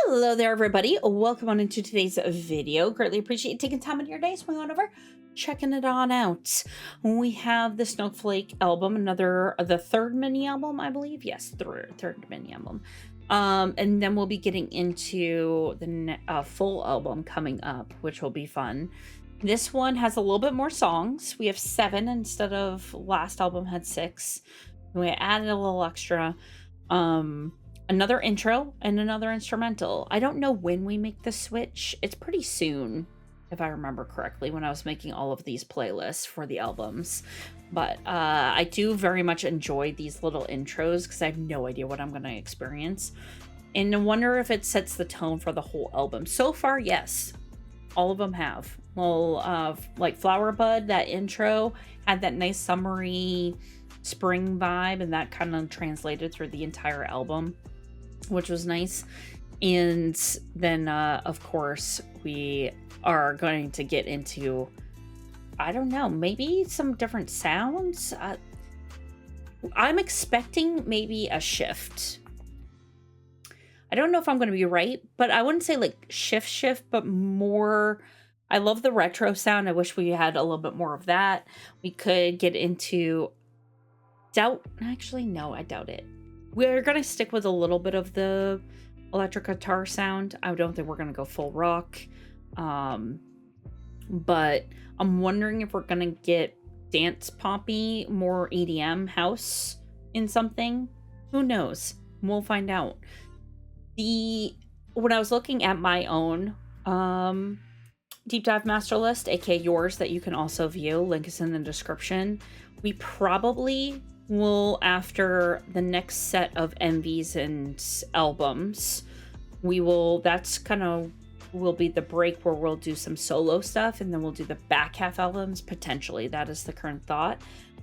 Hello there, everybody. Welcome on into today's video. Greatly appreciate you taking time in your day, swing on over, checking it on out. We have the Snowflake album, the third mini album, I believe. Yes, third mini album. And then we'll be getting into the full album coming up, which will be fun. This one has a little bit more songs. We have 7 instead of last album had 6. We added a little extra. Another intro and another instrumental. I don't know when we make the switch. It's pretty soon, if I remember correctly, when I was making all of these playlists for the albums. But I do very much enjoy these little intros because I have no idea what I'm going to experience. And I wonder if it sets the tone for the whole album. So far, yes. All of them have. Well, like Flower Bud, that intro had that nice summery spring vibe, and that kind of translated through the entire album, which was nice. And then of course we are going to get into, I don't know, maybe some different sounds. I'm expecting maybe a shift. I don't know if I'm going to be right, but I wouldn't say like shift, but more. I love the retro sound. I wish we had a little bit more of that. We could get into actually, no, I doubt it. We're going to stick with a little bit of the electric guitar sound. I don't think we're going to go full rock. But I'm wondering if we're going to get dance poppy, more EDM house in something. Who knows? We'll find out. When I was looking at my own deep dive master list, aka yours, that you can also view, link is in the description. We probably will, after the next set of MVs and albums, that's kind of will be the break where we'll do some solo stuff, and then we'll do the back half albums potentially. That is the current thought.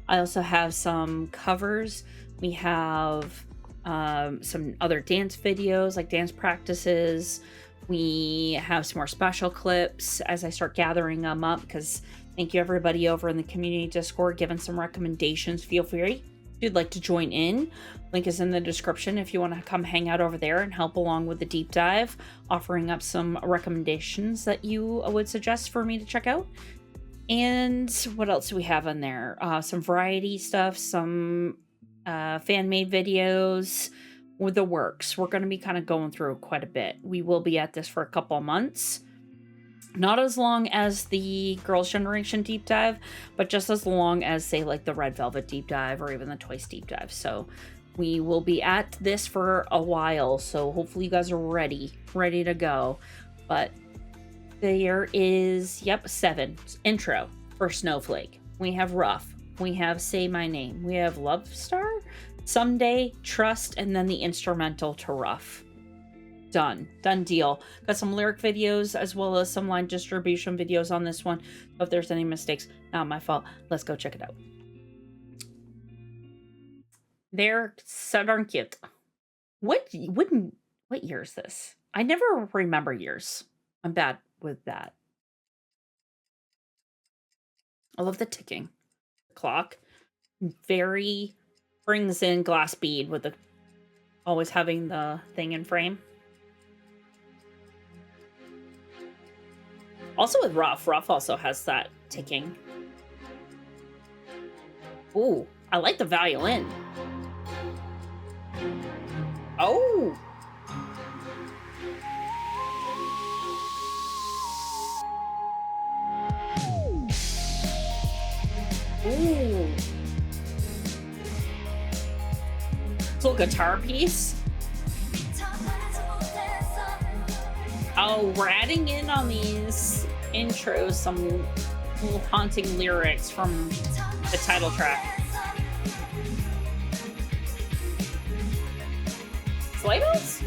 I also have some covers. We have some other dance videos, like dance practices. We have some more special clips as I start gathering them up, because thank you everybody over in the community Discord giving some recommendations. Feel free if you'd like to join in. Link is in the description if you want to come hang out over there and help along with the deep dive, offering up some recommendations that you would suggest for me to check out. And what else do we have on there? Some variety stuff, some fan-made videos with the works. We're going to be kind of going through quite a bit. We will be at this for a couple of months. Not as long as the Girls' Generation deep dive, but just as long as, say, like the Red Velvet deep dive or even the Twice deep dive. So we will be at this for a while. So hopefully you guys are ready to go. But there is, 7 intro for Snowflake. We have Rough. We have Say My Name. We have Love Star, Someday, Trust, and then the instrumental to Rough. Done deal. Got some lyric videos as well as some line distribution videos on this one. So if there's any mistakes, not my fault. Let's go check it out. They're so darn cute. What year is this? I never remember years. I'm bad with that. I love the ticking. The clock very brings in glass bead with the always having the thing in frame. Also with Rough also has that ticking. Ooh, I like the violin. Oh! Ooh. This little guitar piece. Oh, we're adding in on these intros some little haunting lyrics from the title track. Sleigh bells?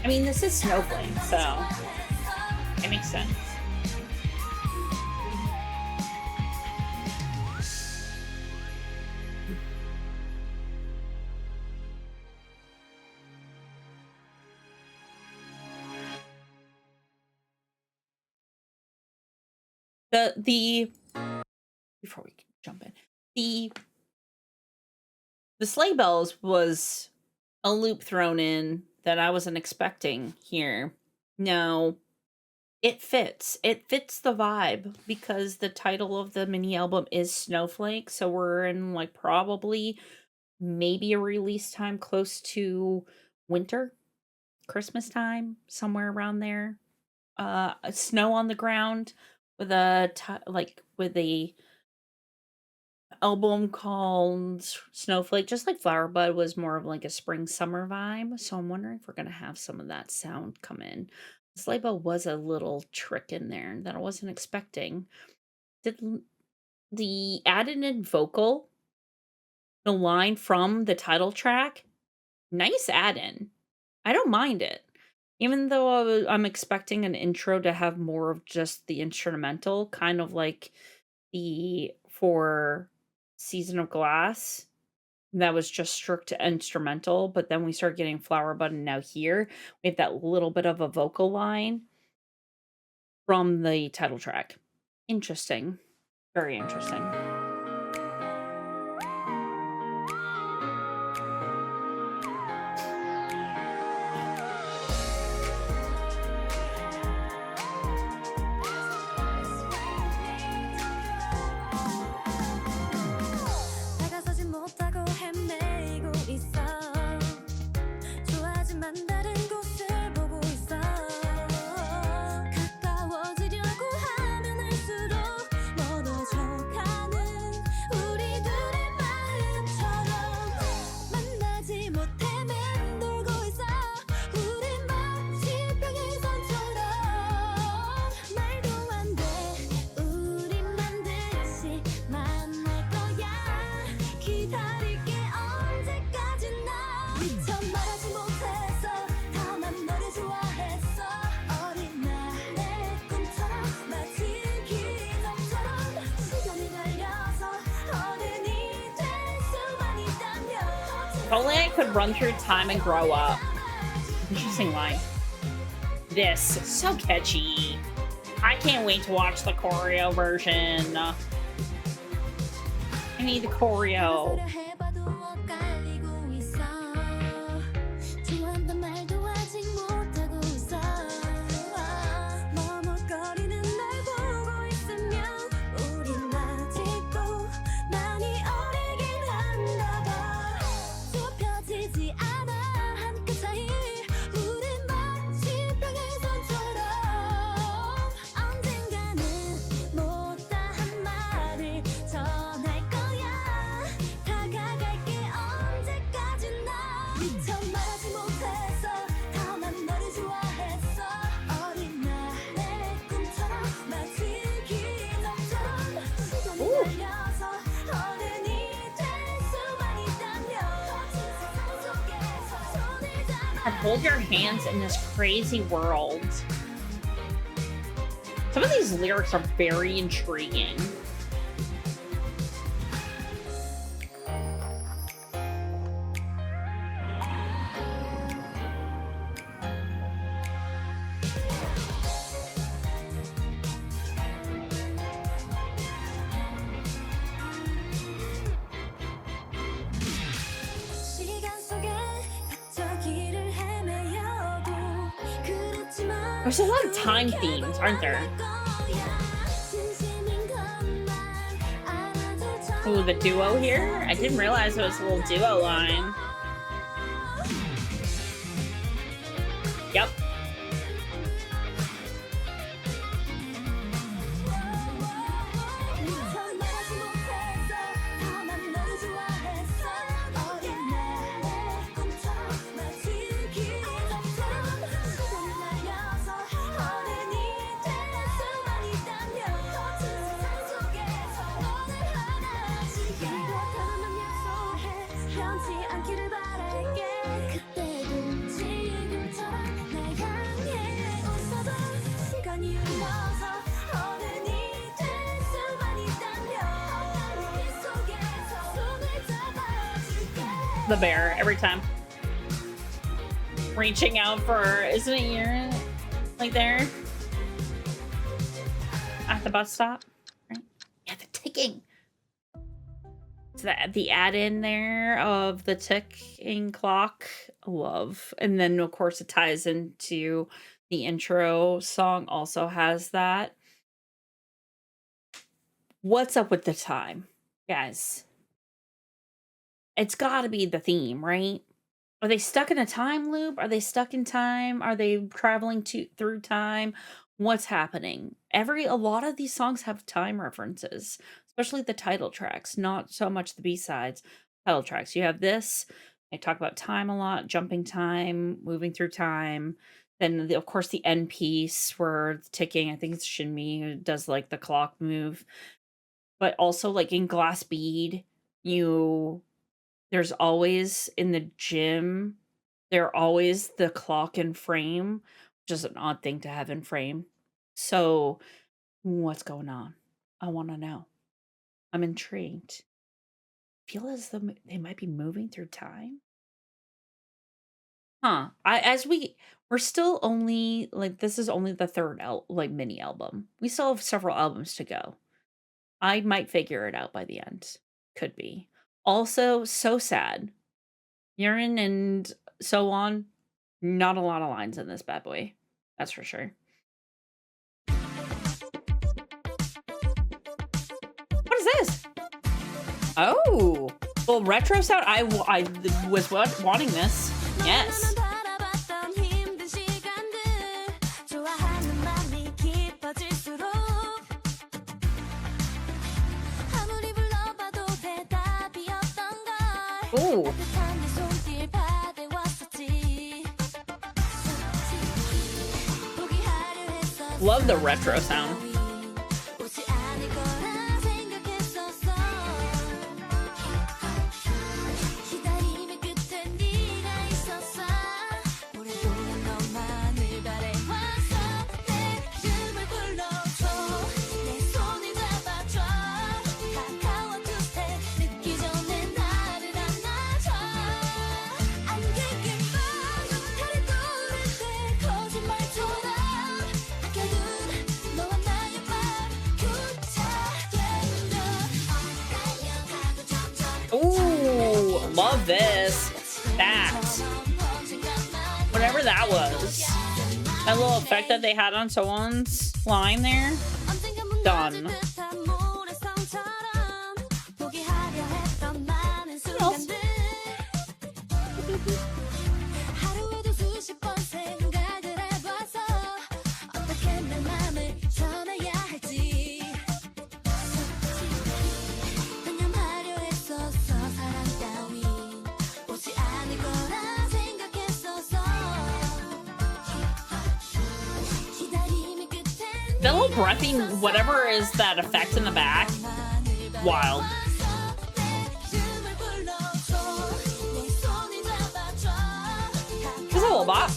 I mean, this is Snowflake, so it makes sense. Before we jump in, the sleigh bells was a loop thrown in that I wasn't expecting here. No, it fits. It fits the vibe because the title of the mini album is Snowflake. So we're in like probably maybe a release time close to winter, Christmas time, somewhere around there. Snow on the ground with with a album called Snowflake, just like Flower Bud was more of like a spring summer vibe. So I'm wondering if we're gonna have some of that sound come in. This label was a little trick in there that I wasn't expecting. Did the added in vocal, the line from the title track, nice add-in. I don't mind it. Even though I'm expecting an intro to have more of just the instrumental, kind of like the for Season of Glass, that was just strict instrumental, but then we start getting Flower Bud, and now here we have that little bit of a vocal line from the title track. Interesting. Very interesting. 다가서지 못하고 헤매고 있어. 좋아하지만 다른 곳을 보고 있어. 가까워지려고 하면 할수록 멀어져가는 우리들의 마음처럼 만나지 못해 맴돌고 있어. 우린 마치 벽의 선처럼 말도 안 돼. 우린 반드시 만날 거야. 기다릴게 언제까지나. 미처 말하지 못했어. 다만 너를 좋아했어. 어린 날의 꿈처럼 마치 기적처럼 시간이 달려서 어른이 될 수만 있다면. If only I could run through time and grow up. Interesting line. This, so catchy. I can't wait to watch the choreo version. I need the choreo. 해봐도 엇갈리고 있어. 좋아한단 말도 아직 못하고 있어. 머뭇거리는 날 보고 있으면 우린 아직도 많이 어리긴 한가 봐. 좁혀지지 않아 한 끗 사이. 우린 마치 벽의 선처럼 언젠가는 못다한 말을 전할 거야. 다가갈게 언제까지나. 미처 말하지 못했어. 다만 너를 좋아했어. 어린 날의 꿈처럼 마치 기적처럼 시간이 달려서 어른이 될 수만 있다면. 세상 속에서 손을 잡아. Hold your hands in this crazy world. Some of these lyrics are very intriguing. 시간 속에 갇혀 길을 헤매여도 그렇지만 There's a lot of time themes, aren't there? 진심인 것만 알아줘. Ooh, the duo here? I didn't realize it was a little duo line. Yep. 미처 말하지 못했어. 다만 너를 좋아했어. 어린 날의 꿈처럼 마치 기적처럼 시간이 날려서 어른이 될 수만 있다면. 세상 속에서 너를 하나씩 그렇다면 약속해. 변치 않기를 바랄게. 그때도 지금처럼 날 향해 웃어줘. 시간이 흘러서 어른이 될 수만 있다면. 우리 속에서 손을 잡아줄게. The bear, every time. Reaching out for, isn't it your, like there? At the bus stop? Right? Yeah, the ticking. So the add-in there of the ticking clock love. And then, of course, it ties into the intro song also has that. What's up with the time, guys? It's gotta be the theme, right? Are they stuck in a time loop? Are they stuck in time? Are they traveling to through time? What's happening? A lot of these songs have time references, especially the title tracks, not so much the B-sides. Title tracks. You have this, they talk about time a lot, jumping time, moving through time. Then of course the end piece where it's ticking, I think it's Shinmi who does like the clock move. But also like in Glass Bead, you there's always in the gym, there always the clock in frame, which is an odd thing to have in frame. So, what's going on? I wanna know. I'm intrigued. Feel as though they might be moving through time? Huh. We're still only like, this is only the 3rd mini album. We still have several albums to go. I might figure it out by the end. Could be. Also, so sad. Urine and so on, not a lot of lines in this bad boy. That's for sure. What is this? Oh, well, retro sound. I was wanting this. Yes. 바라봤던 힘든 시간들 좋아하는 맘이 깊어질수록 아무리 불러봐도 대답이 없던 걸 Ooh, 따뜻한 네 손길 받아왔었지 포기하려 했었어 love the retro sound. 오지 않을 거라 생각했었어 기다림의 끝에 네가 있었어 오랫동안 너만을 바래왔어 내 이름을 불러줘 내 손을 잡아줘 가까워 두 step 늦기 전에 나를 안아줘 안개긴 밤 달이 떠오를 때 거짓말처럼 아껴둔 너와 나의 맘 교차된다 달려가고 점점 Ooh, love this. That. Whatever that was. That little effect that they had on someone's line there. Done. What else? 하루에도 수십 번 생각을 해봐서 어떻게 내 맘을 전해야 할지 단념하려 했었어 사랑 따윈 오지 않을 거라 생각했었어 기다림의 끝엔 That little breathing, whatever is that effect in the back. Wild. Is it a little bop?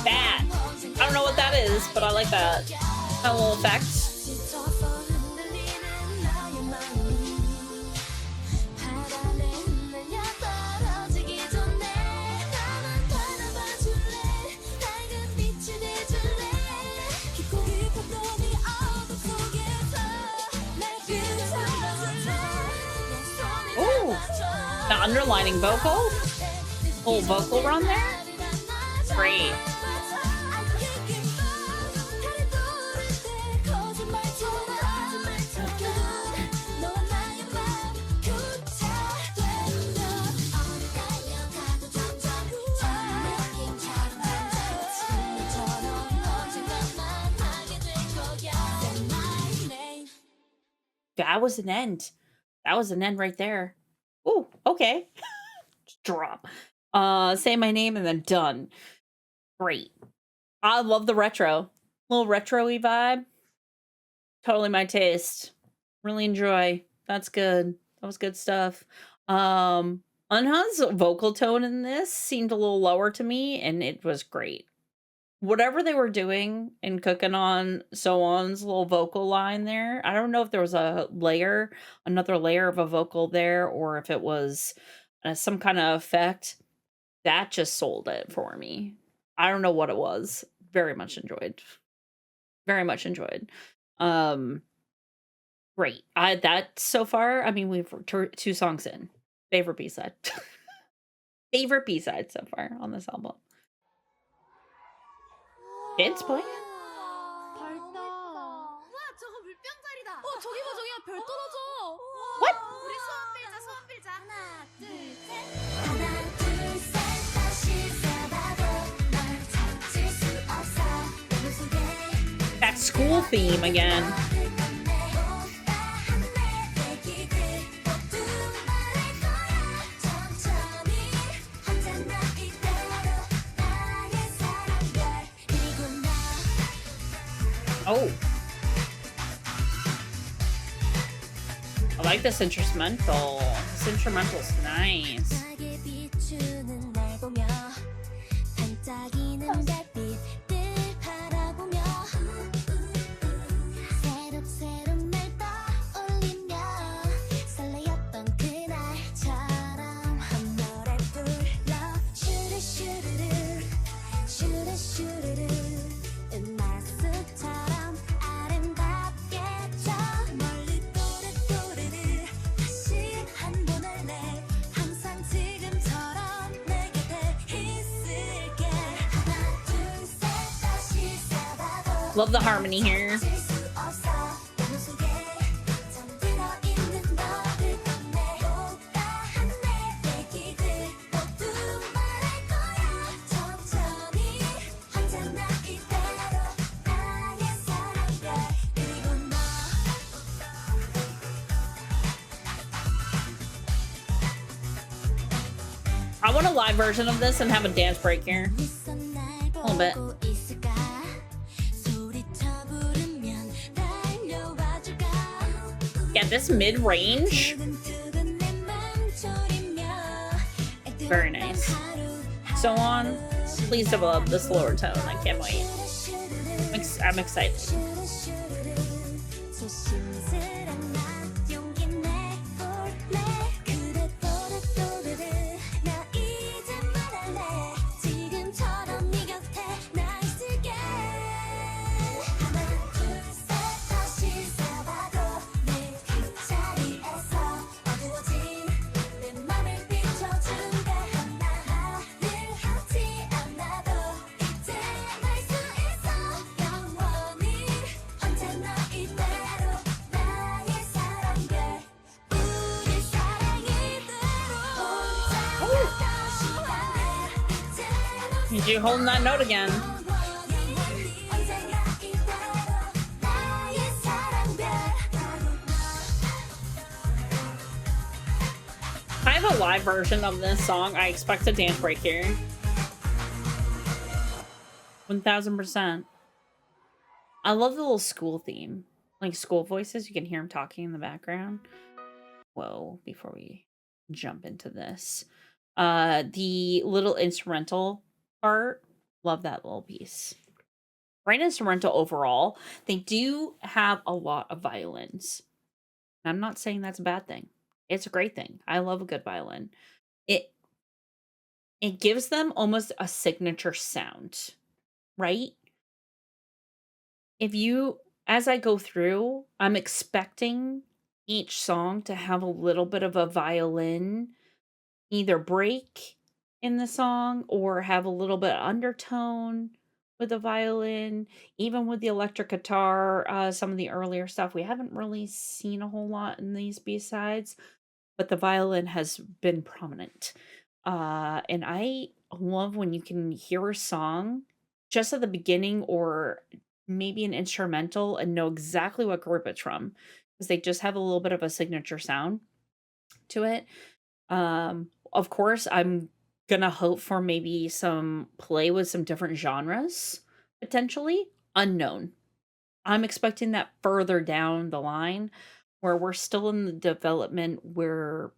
That. I don't know what that is, but I like that. That little effect. Ooh. The underlining vocal. Little vocal run there. Great. That was an end. That was an end right there. Ooh, okay. Just drop. Say my name and then done. Great. I love the retro. Little retro-y vibe. Totally my taste. Really enjoy. That's good. That was good stuff. Unha's vocal tone in this seemed a little lower to me, and it was great. whatever they were doing and cooking on So On's little vocal line there, I don't know if there was another layer of a vocal there, or if it was some kind of effect that just sold it for me. I don't know what it was. Very much enjoyed. Very much enjoyed. Um, Great. That so far. I mean, we've two songs in. Favorite B side. Favorite B side so far on this album. Kids playing. 밝다. 와, 저거 물병자리다. 저기 봐, 저기 별 떨어져. What? 우리 소원 빌자, 소원 빌자. 하나, 둘, 셋. 하나, 둘, 셋. 다시 살아도 널 찾을 수 없어. 내 속에 That school theme again. Oh. I like this instrumental. This instrumental's nice. Love the harmony here. I want a live version of this and have a dance break here. A little bit. Yeah, this mid-range. Very nice. So on. Please develop this lower tone. I can't wait. I'm excited. You holding that note again. If I have a live version of this song, I expect a dance break here. 1000%. I love the little school theme. Like school voices, you can hear them talking in the background. Whoa, before we jump into this. The little instrumental part, love that little piece. Great instrumental overall. They do have a lot of violins. I'm not saying that's a bad thing. It's a great thing. I love a good violin. It gives them almost a signature sound, right? As I go through, I'm expecting each song to have a little bit of a violin either break in the song or have a little bit of undertone with the violin. Even with the electric guitar, some of the earlier stuff we haven't really seen a whole lot in these B-sides, but the violin has been prominent. And I love when you can hear a song just at the beginning or maybe an instrumental and know exactly what group it's from, because they just have a little bit of a signature sound to it. Of course, I'm gonna hope for maybe some play with some different genres, potentially. Unknown. I'm expecting that further down the line, where we're still in the development where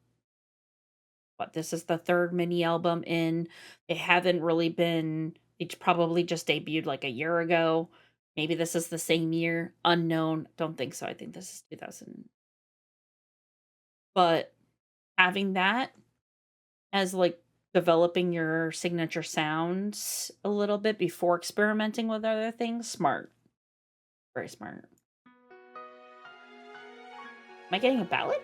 this is the third mini album in. They haven't really been It probably just debuted like a year ago. Maybe this is the same year. Unknown. Don't think so. I think this is 2000. But having that as like developing your signature sounds a little bit before experimenting with other things, smart. Very smart. Am I getting a ballad?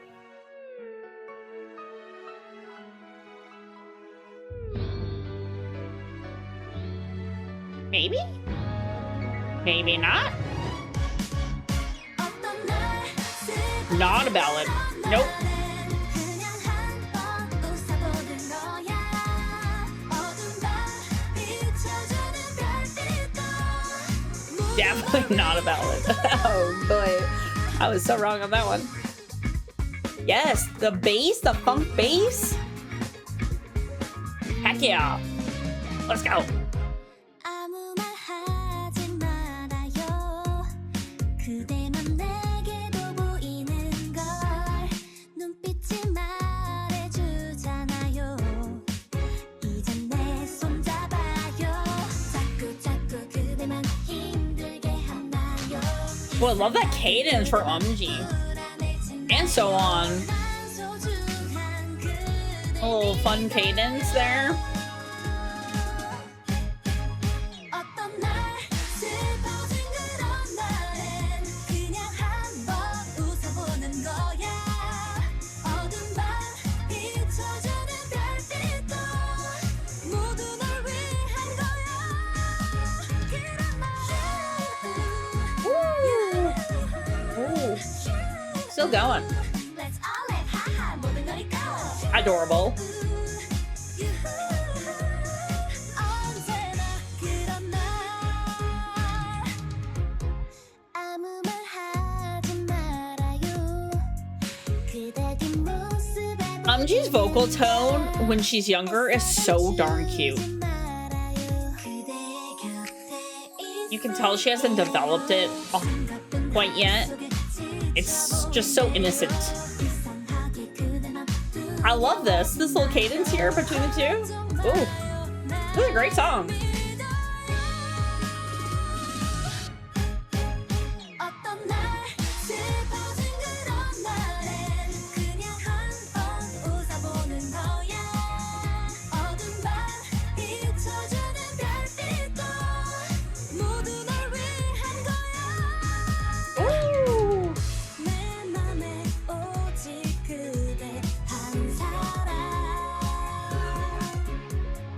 Maybe? Maybe not. Not a ballad. Nope. Definitely not a ballad. Oh boy. I was so wrong on that one. Yes, the bass, the funk bass. Heck yeah. Let's go. 아무 말 하지 말아요. 그대만 내게도 보이는 걸 눈빛이 말해주잖아요. 이젠 내 손 잡아요. 자꾸 그대만 힘들게 하나요. Well, I love that cadence for and so on. A little fun cadence there. Still going. Adorable. Umji's vocal tone when she's younger is so darn cute. You can tell she hasn't developed it quite yet. It's just so innocent. I love this little cadence here between the two. Ooh, this is a great song.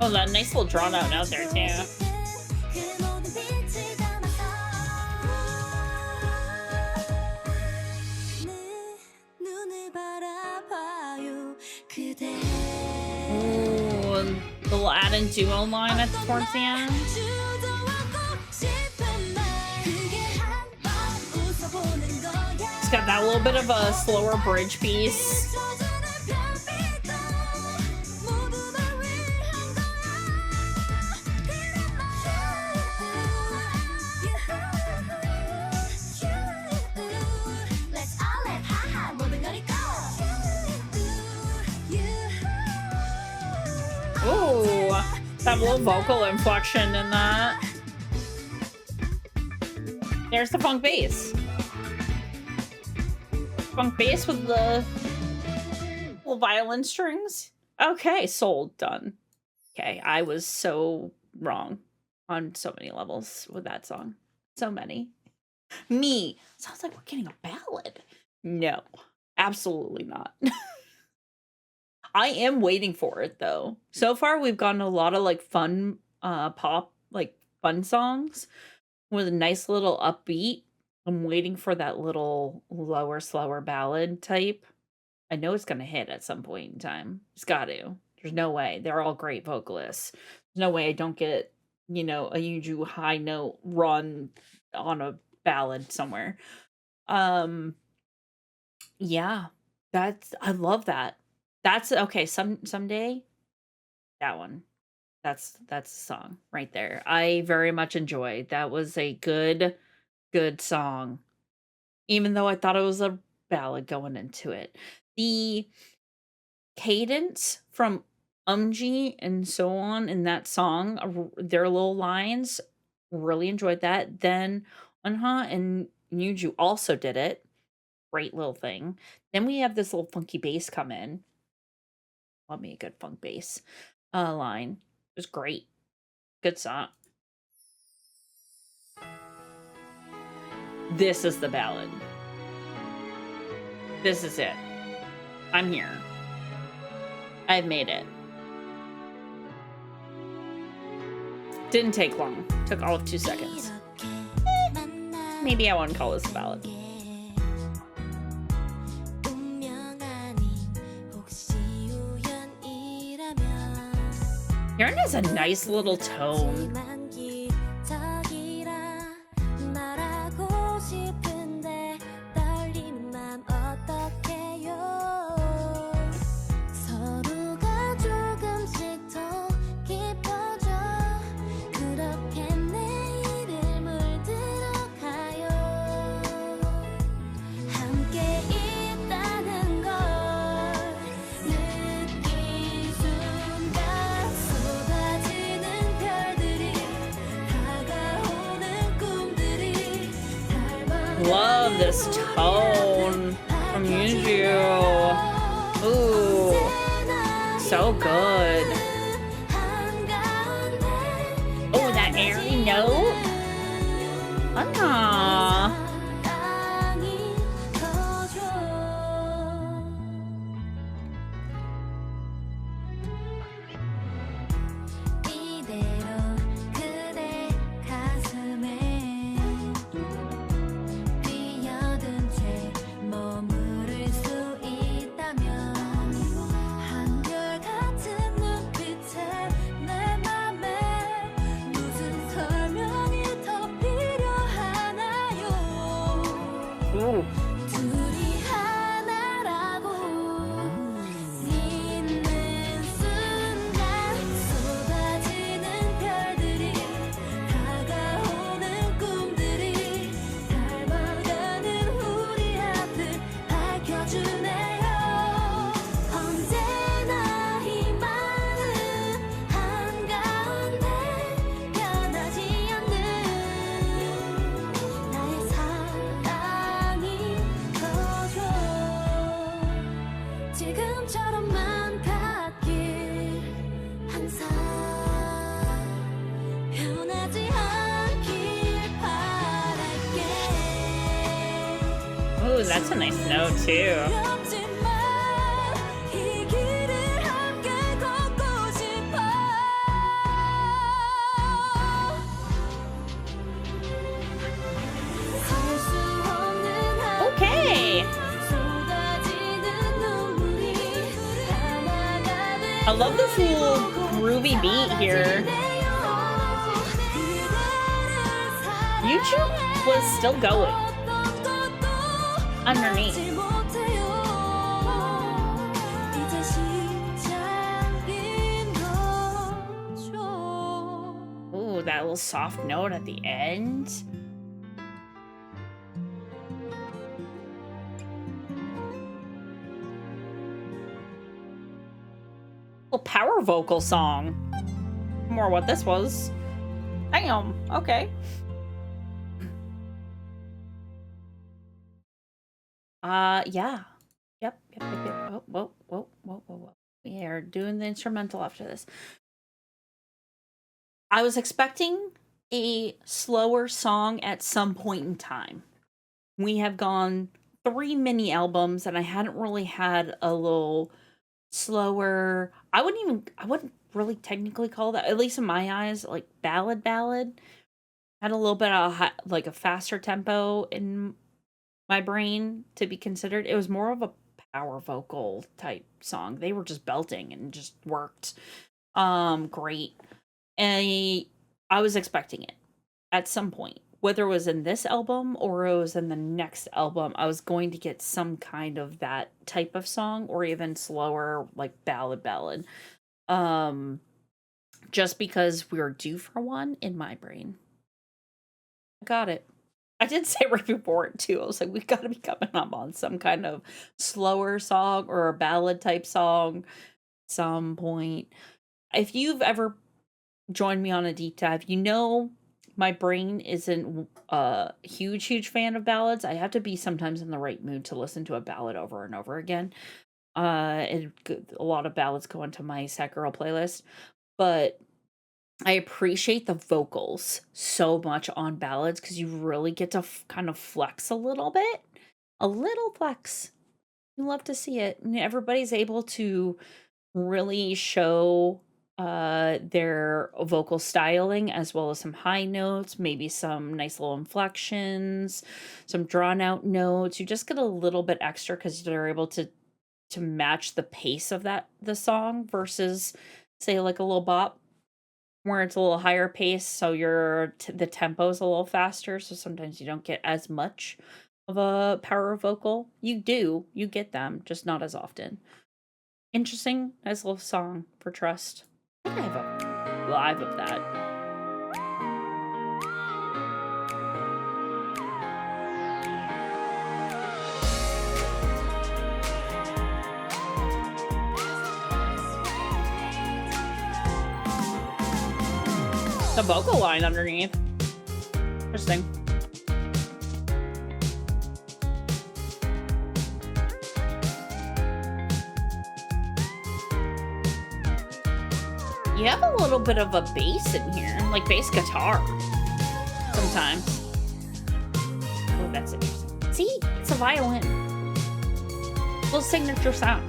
Oh, that nice little drawn out note there too. Ooh, the little add and duo line at towards the end. It's got that little bit of a slower bridge piece. Ooh, that little vocal inflection in that. There's the funk bass. Funk bass with the little violin strings. Okay, sold, done. Okay, I was so wrong on so many levels with that song. So many. Me. Sounds like we're getting a ballad. No, absolutely not. I am waiting for it though. So far we've gotten a lot of like fun pop, like fun songs with a nice little upbeat. I'm waiting for that little lower, slower ballad type. I know it's gonna hit at some point in time. It's got to. There's no way. They're all great vocalists. There's no way I don't get, you know, a Yuju high note run on a ballad somewhere. Yeah. I love that. That's okay. Someday, that one. That's the song right there. I very much enjoyed. That was a good song. Even though I thought it was a ballad going into it. The cadence from and so on in that song, their little lines, really enjoyed that. Then Unha and Yuju also did it. Great little thing. Then we have this little funky bass come in. Love me a good funk bass line. It was great. Good song. This is the ballad. This is it. I'm here. I've made it. Didn't take long. Took all of 2 seconds. Maybe I wouldn't call this a ballad. Yearn has a nice little tone. Love this tone from Yuju. Ooh, so good. Oh, that airy note. Ah. Ooh. Ooh, that's a nice note too. Okay. I love this little groovy beat here. YouTube was still going underneath. Ooh, that little soft note at the end. Little power vocal song. More what this was. Damn, okay. Yeah. Yep. Oh, whoa. We are doing the instrumental after this. I was expecting a slower song at some point in time. We have gone 3 mini albums and I hadn't really had a little slower. I wouldn't really technically call that, at least in my eyes, like ballad. Had a little bit of like a faster tempo in my brain to be considered. It was more of a power vocal type song. They were just belting and just worked great. And I was expecting it at some point. Whether it was in this album or it was in the next album, I was going to get some kind of that type of song or even slower, like ballad. Just because we were due for one in my brain. I got it. I did say right before it too. I was like, we got to be coming up on some kind of slower song or a ballad type song. some point. If you've ever joined me on a deep dive, you know my brain isn't a huge fan of ballads. I have to be sometimes in the right mood to listen to a ballad over and over again. A lot of ballads go into my sad girl playlist, but I appreciate the vocals so much on ballads because you really get to kind of flex a little bit. A little flex. You love to see it. And everybody's able to really show their vocal styling as well as some high notes, maybe some nice little inflections, some drawn out notes. You just get a little bit extra because they're able to match the pace of the song versus say like a little bop where it's a little higher pace, so the tempo's a little faster, so sometimes you don't get as much of a power vocal. You get them, just not as often. Interesting, nice little song for Trust. I think I have a live of that. The vocal line underneath. Interesting. You have a little bit of a bass in here, like bass guitar sometimes. Oh, that's interesting. See, it's a violin. Little signature sound.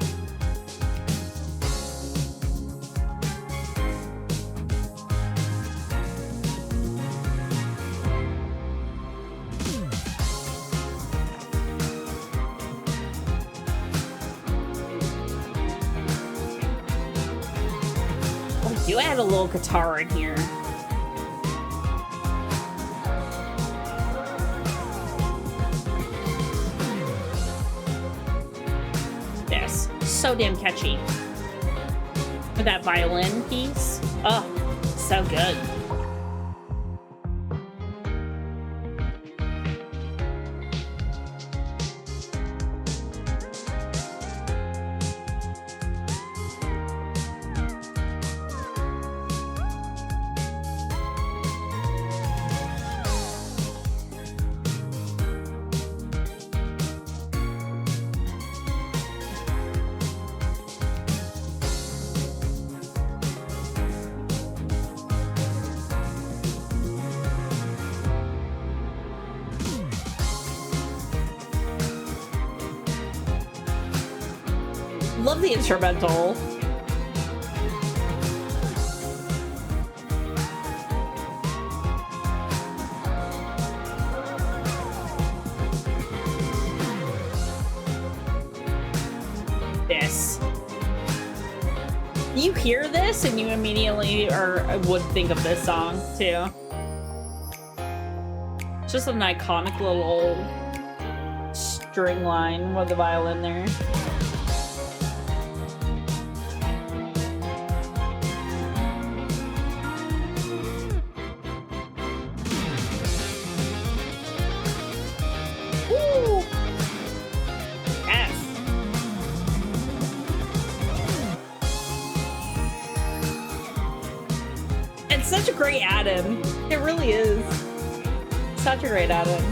You add a little guitar in here. This, so damn catchy. With that violin piece. Oh, so good. Love the instrumental. This. You hear this and you immediately would think of this song too. It's just an iconic little string line with the violin there. Such a great add-in. It really is. Such a great add-in.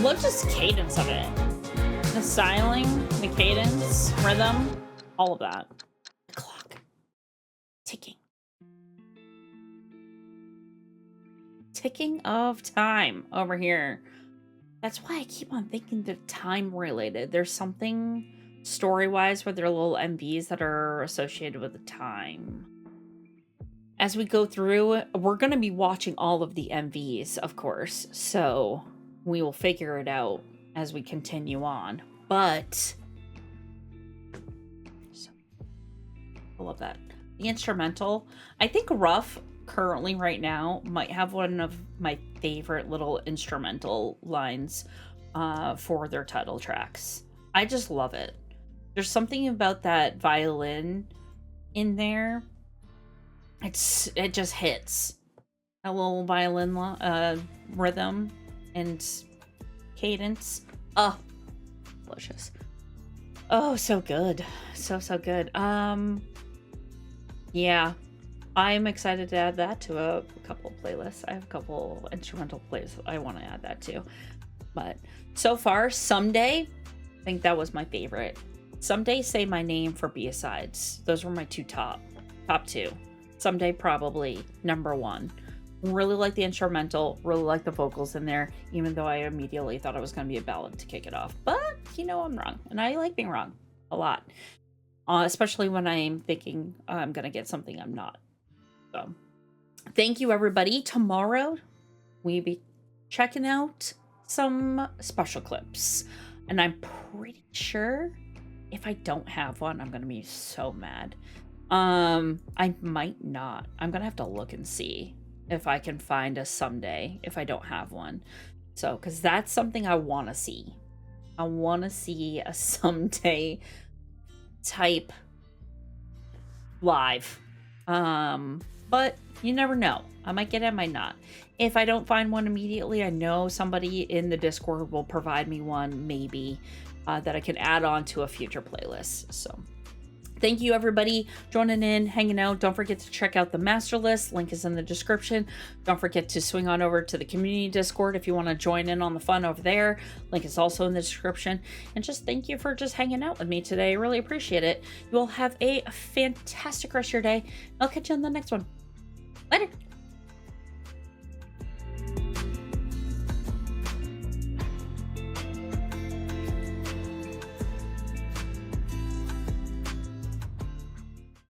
Love just cadence of it. The styling, the cadence, rhythm, all of that. The clock. Ticking. Ticking of time over here. That's why I keep on thinking they're time related. There's something story-wise where there are little MVs that are associated with the time. As we go through, we're going to be watching all of the MVs, of course. So we will figure it out as we continue on. But I love that. the instrumental. I think Rough currently right now might have one of my favorite little instrumental lines for their title tracks. I just love it. There's something about that violin in there. It just hits. A little violin rhythm and cadence. Oh, delicious. Oh, so good. So good. Yeah. I'm excited to add that to a couple playlists. I have a couple instrumental playlists I want to add that to. But so far, Someday, I think that was my favorite. Someday, Say My Name for B-sides. Those were my top two. Someday, probably number one. Really like the instrumental, really like the vocals in there, even though I immediately thought it was going to be a ballad to kick it off. But, you know, I'm wrong. And I like being wrong a lot. Especially when I'm thinking I'm going to get something I'm not. So, thank you, everybody. Tomorrow, we'll be checking out some special clips. And I'm pretty sure if I don't have one, I'm going to be so mad. I might not. I'm going to have to look and see if I can find a Someday if I don't have one. So, because that's something I want to see. I want to see a Someday type live. But you never know. I might get it, I might not. If I don't find one immediately, I know somebody in the Discord will provide me one, maybe, that I can add on to a future playlist. So thank you, everybody, joining in, hanging out. Don't forget to check out the master list. Link is in the description. Don't forget to swing on over to the community Discord if you want to join in on the fun over there. Link is also in the description. And just thank you for just hanging out with me today. I really appreciate it. You all have a fantastic rest of your day. I'll catch you on the next one. Later.